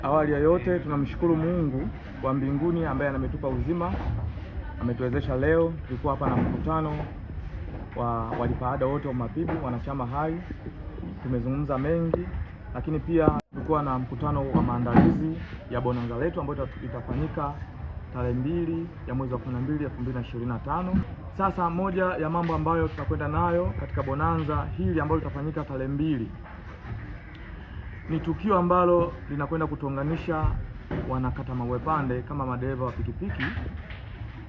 Awali ya yote tunamshukuru Mungu wa mbinguni ambaye ametupa uzima, ametuwezesha leo. Tulikuwa hapa na mkutano wa walipaada wote wa Mapibu, wanachama hai. Tumezungumza mengi, lakini pia tulikuwa na mkutano wa maandalizi ya bonanza letu ambayo itafanyika tarehe 2 ya mwezi wa 12 2025. Sasa moja ya mambo ambayo tutakwenda nayo katika bonanza hili ambalo litafanyika tarehe 2 ni tukio ambalo linakwenda kutuunganisha wanakata Mabwepande kama madereva wa pikipiki,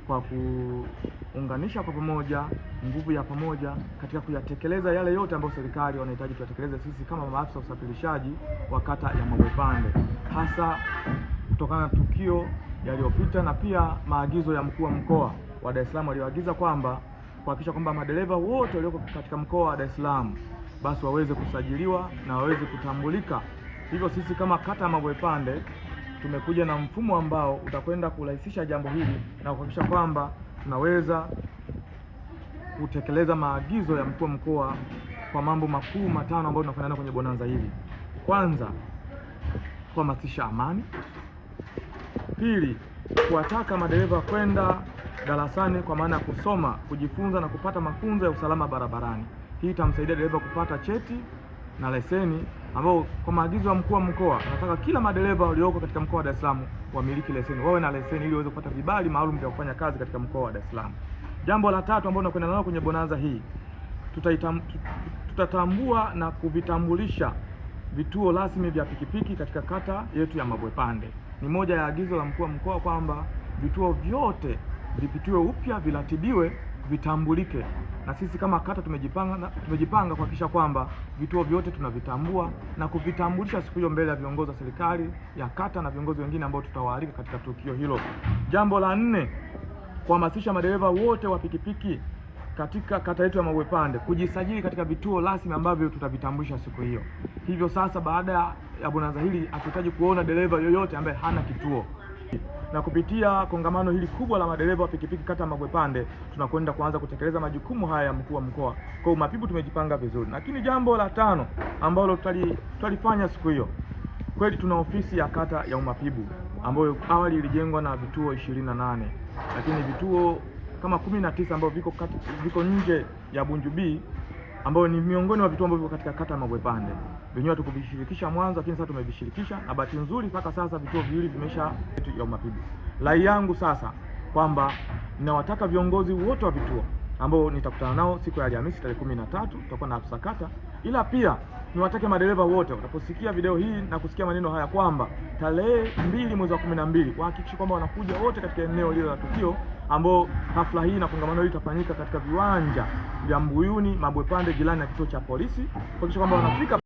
kwa kuunganisha kwa pamoja, nguvu ya pamoja katika kuyatekeleza yale yote ambayo serikali wanahitaji tuyatekeleze sisi kama maafisa usafirishaji wa kata ya Mabwepande, hasa kutokana na tukio yaliyopita na pia maagizo ya mkuu wa mkoa wa Dar es Salaam aliyoagiza kwamba kuhakikisha kwamba madereva wote walioko katika mkoa wa Dar es Salaam basi waweze kusajiliwa na waweze kutambulika. Hivyo sisi kama kata ya Mabwepande tumekuja na mfumo ambao utakwenda kurahisisha jambo hili na kuhakikisha kwamba tunaweza kutekeleza maagizo ya mkuu wa mkoa kwa mambo makuu matano ambayo tunafanya kwenye bonanza hili. Kwanza, kuhamasisha amani. Pili, kuwataka madereva kwenda darasani kwa maana ya kusoma, kujifunza na kupata mafunzo ya usalama barabarani. Hii itamsaidia dereva kupata cheti na leseni, ambao kwa maagizo ya mkuu wa mkoa anataka kila madereva walioko katika mkoa wa Dar es Salaam wamiliki leseni, wawe na leseni ili waweze kupata vibali maalum vya kufanya kazi katika mkoa wa Dar es Salaam. Jambo la tatu ambalo tunakwenda nalo kwenye bonanza hii, tutatambua na kuvitambulisha vituo rasmi vya pikipiki katika kata yetu ya Mabwepande. Ni moja ya agizo la mkuu wa mkoa kwamba vituo vyote vipitiwe upya, viratibiwe, vitambulike, na sisi kama kata tumejipanga kuhakikisha kwamba vituo vyote tunavitambua na kuvitambulisha siku hiyo mbele ya viongozi wa serikali ya kata na viongozi wengine ambao tutawaalika katika tukio hilo. Jambo la 4, kuhamasisha madereva wote wa pikipiki katika kata yetu ya Mabwepande kujisajili katika vituo rasmi ambavyo tutavitambulisha siku hiyo. Hivyo sasa, baada ya bonanza hili hatuhitaji kuona dereva yoyote ambaye hana kituo. Na kupitia kongamano hili kubwa la madereva wa pikipiki kata ya Mabwepande, tunakwenda kuanza kutekeleza majukumu haya ya mkuu wa mkoa. Kwa Mapibu tumejipanga vizuri. Lakini jambo la 5 ambalo tutalifanya siku hiyo, kweli tuna ofisi ya kata ya Mapibu ambayo awali ilijengwa na vituo 28, lakini vituo kama 19 ambavyo viko nje ya Bunjubi, ambao ni miongoni mwa vituo ambavyo viko katika kata ya Mabwepande. Wenyewe tukuvishirikisha mwanzo, lakini sasa tumevishirikisha, na bahati nzuri mpaka sasa vituo viwili vimesha ya Mapibu. Rai yangu sasa kwamba ninawataka viongozi wote wa vituo ambao nitakutana nao siku ya Alhamisi tarehe 13, tutakuwa na afisa kata, ila pia niwatake madereva wote wataposikia video hii na kusikia maneno haya kwamba tarehe 2 mwezi wa 12 wahakikishe kwamba wanakuja wote katika eneo lile la tukio, ambao hafla hii na kongamano hili litafanyika katika viwanja vya Mbuyuni Mabwepande, jirani na kituo cha polisi, kuhakikisha kwamba wanafika